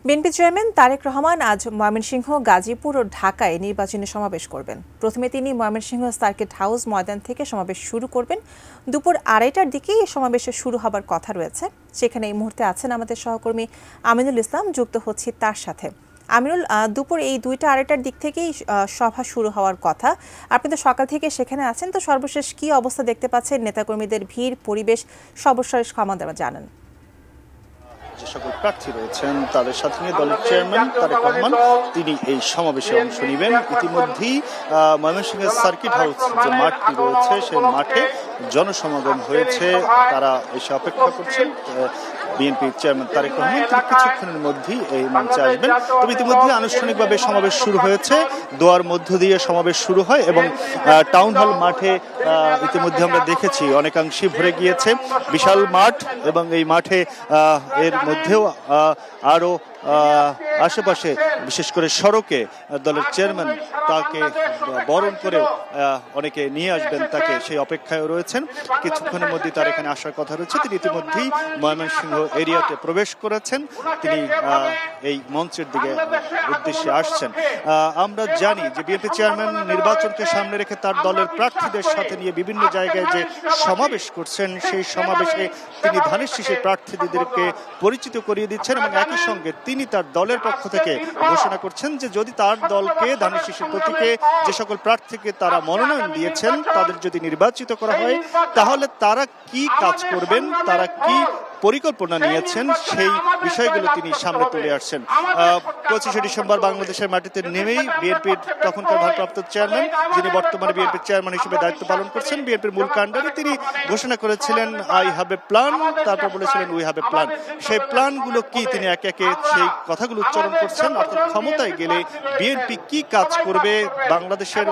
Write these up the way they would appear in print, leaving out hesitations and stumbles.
BNP chairman Tarique Rahman আজ ময়মনসিংহ, গাজীপুর ও ঢাকায় নির্বাচনী সমাবেশ করবেন। প্রথমে তিনি ময়মনসিংহ সার্কিট হাউস ময়দান থেকে সমাবেশ শুরু করবেন। দুপুর 2:30টার দিকে এই সমাবেশে শুরু হবার কথা রয়েছে। সেখানে এই মুহূর্তে আছেন আমাদের সহকর্মী আমিনুল ইসলাম, যুক্ত হচ্ছি তার সাথে। আমিনুল, দুপুর এই 2টা-2:30টার দিক থেকেই সভা শুরু হওয়ার কথা। আপনি তো সকাল থেকে সেখানে আছেন, তো সর্বশেষ কি অবস্থা দেখতে পাচ্ছেন? নেতাকর্মীদের ভিড়, পরিবেশ, সর্বশেষ খবর জানান। যে সকল প্রার্থী রয়েছেন তাদের সাথে নিয়ে দলের চেয়ারম্যান তারেক রহমান তিনি এই সমাবেশে অংশ নেবেন। ইতিমধ্যেই ময়মনসিংহের সার্কিট হাউস যে মাঠটি রয়েছে সেই মাঠে জনসমাগম হয়েছে, তারা এসে অপেক্ষা করছেন। বিএনপির চেয়ারম্যান তারেক রহমান তিনি কিছুক্ষণের মধ্যেই এই মঞ্চে আসবেন। তবে ইতিমধ্যে আনুষ্ঠানিকভাবে সমাবেশ শুরু হয়েছে, দোয়ার মধ্য দিয়ে সমাবেশ শুরু হয় এবং টাউন হল মাঠে ইতিমধ্যে আমরা দেখেছি অনেকাংশেই ভরে গিয়েছে, বিশাল মাঠ। এবং এই মাঠে এর মধ্যেও আরো আশেপাশে বিশেষ করে সড়কে দলের চেয়ারম্যান তাকে বরণ করে অনেকে নিয়ে আসবেন, তাকে সেই অপেক্ষায় রয়েছেন। কিছুক্ষণের মধ্যেই তার এখানে আসার কথা রয়েছে। তিনি ইতিমধ্যেই ময়মনসিংহ এরিয়াতে প্রবেশ করেছেন, তিনি এই মঞ্চের দিকে উদ্দেশ্যে আসছেন। আমরা জানি যে বিএনপি চেয়ারম্যান নির্বাচনকে সামনে রেখে তার দলের প্রার্থীদের সাথে নিয়ে বিভিন্ন জায়গায় যে সমাবেশ করছেন, সেই সমাবেশে তিনি ধানের শীষের প্রার্থীদেরকে পরিচিত করিয়ে দিচ্ছেন এবং একই সঙ্গে তিনি তার দলের পক্ষ থেকে ঘোষণা করছেন যে যদি তার দলকে ধানের শীষের প্রতীকে যে সকল প্রার্থীকে তারা মনোনয়ন দিয়েছেন তাদের যদি নির্বাচিত করা হয় তাহলে তারা কি কাজ করবেন, তারা কি পরিকল্পনা নিয়েছেন, সেই বিষয়গুলো তিনি সামনে তুলে আসছেন। 25শে ডিসেম্বর বাংলাদেশের মাটিতে নেমেই বিএনপির তখনকার ভারপ্রাপ্ত চেয়ারম্যান, যিনি বর্তমানে বিএনপির চেয়ারম্যান হিসেবে দায়িত্ব পালন করছেন, বিএনপির মূল কাণ্ডারি, তিনি ঘোষণা করেছিলেন আই হ্যাভ এ প্ল্যান, তারপর বলেছিলেন উই হ্যাভ এ প্ল্যান। সেই প্ল্যানগুলো কি তিনি একে একে সেই কথাগুলো উচ্চারণ করছেন, অর্থাৎ ক্ষমতায় গেলে বিএনপি কি কাজ করবে বাংলাদেশের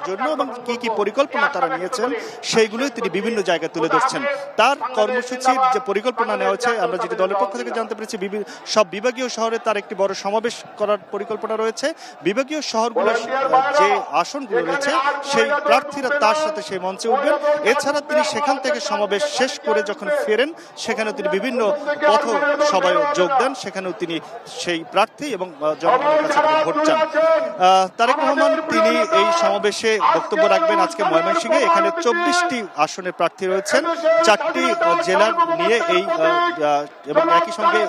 জন্য এবং কি কি পরিকল্পনা তারা নিয়েছেন সেইগুলোই তিনি বিভিন্ন জায়গায় তুলে ধরছেন। তার কর্মসূচির যে পরিকল্পনা নেওয়া হয়েছে, আমরা যেটি দলের পক্ষ থেকে জানতে পেরেছি, সব বিভাগীয় শহরে তার একটি বড় সমাবেশ করার পরিকল্পনা রয়েছে। বিভাগীয় শহরগুলোর যে আসনগুলো রয়েছে সেই প্রার্থীরা তার সাথে সেই মঞ্চে উঠবেন। এছাড়া তিনি সেখান থেকে সমাবেশ শেষ করে যখন ফেরেন সেখানে তিনি বিভিন্ন পথ সভায় যোগ দেন, সেখানেও তিনি সেই প্রার্থী এবং জনগণের কাছে ভোট চান। তারেক রহমান তিনি এই সমাবেশে বক্তব্য রাখবেন আজকে ময়মনসিংহে। এখানে 24টি আসনের প্রার্থী রয়েছেন, 4টি জেলার নিয়ে এই এবং একই সঙ্গে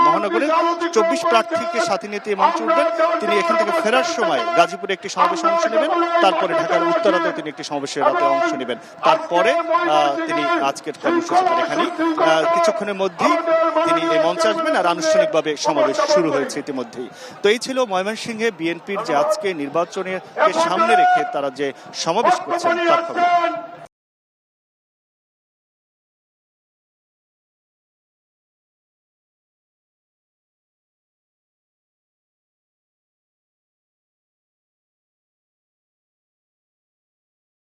মহানগরের 24 প্রার্থীকে সাথে নিয়ে তিনি মঞ্চে উঠবেন। তিনি এখান থেকে ফেরার সময় গাজীপুরে একটি সমাবেশে অংশ নেবেন, তারপরে ঢাকার উত্তরাতেও তিনি একটি সমাবেশের রাতে অংশ নেবেন। তারপরে তিনি আজকের কর্মসূচি এখানেই কিছুক্ষণের মধ্যেই তিনি এই মঞ্চে আসবেন আর আনুষ্ঠানিকভাবে সমাবেশ শুরু হয়েছে ইতিমধ্যেই। তো এই ছিল ময়মনসিংহে বিএনপির যে আজকে নির্বাচনকে সামনে রেখে তারা যে সমাবেশ করছেন তার খবর।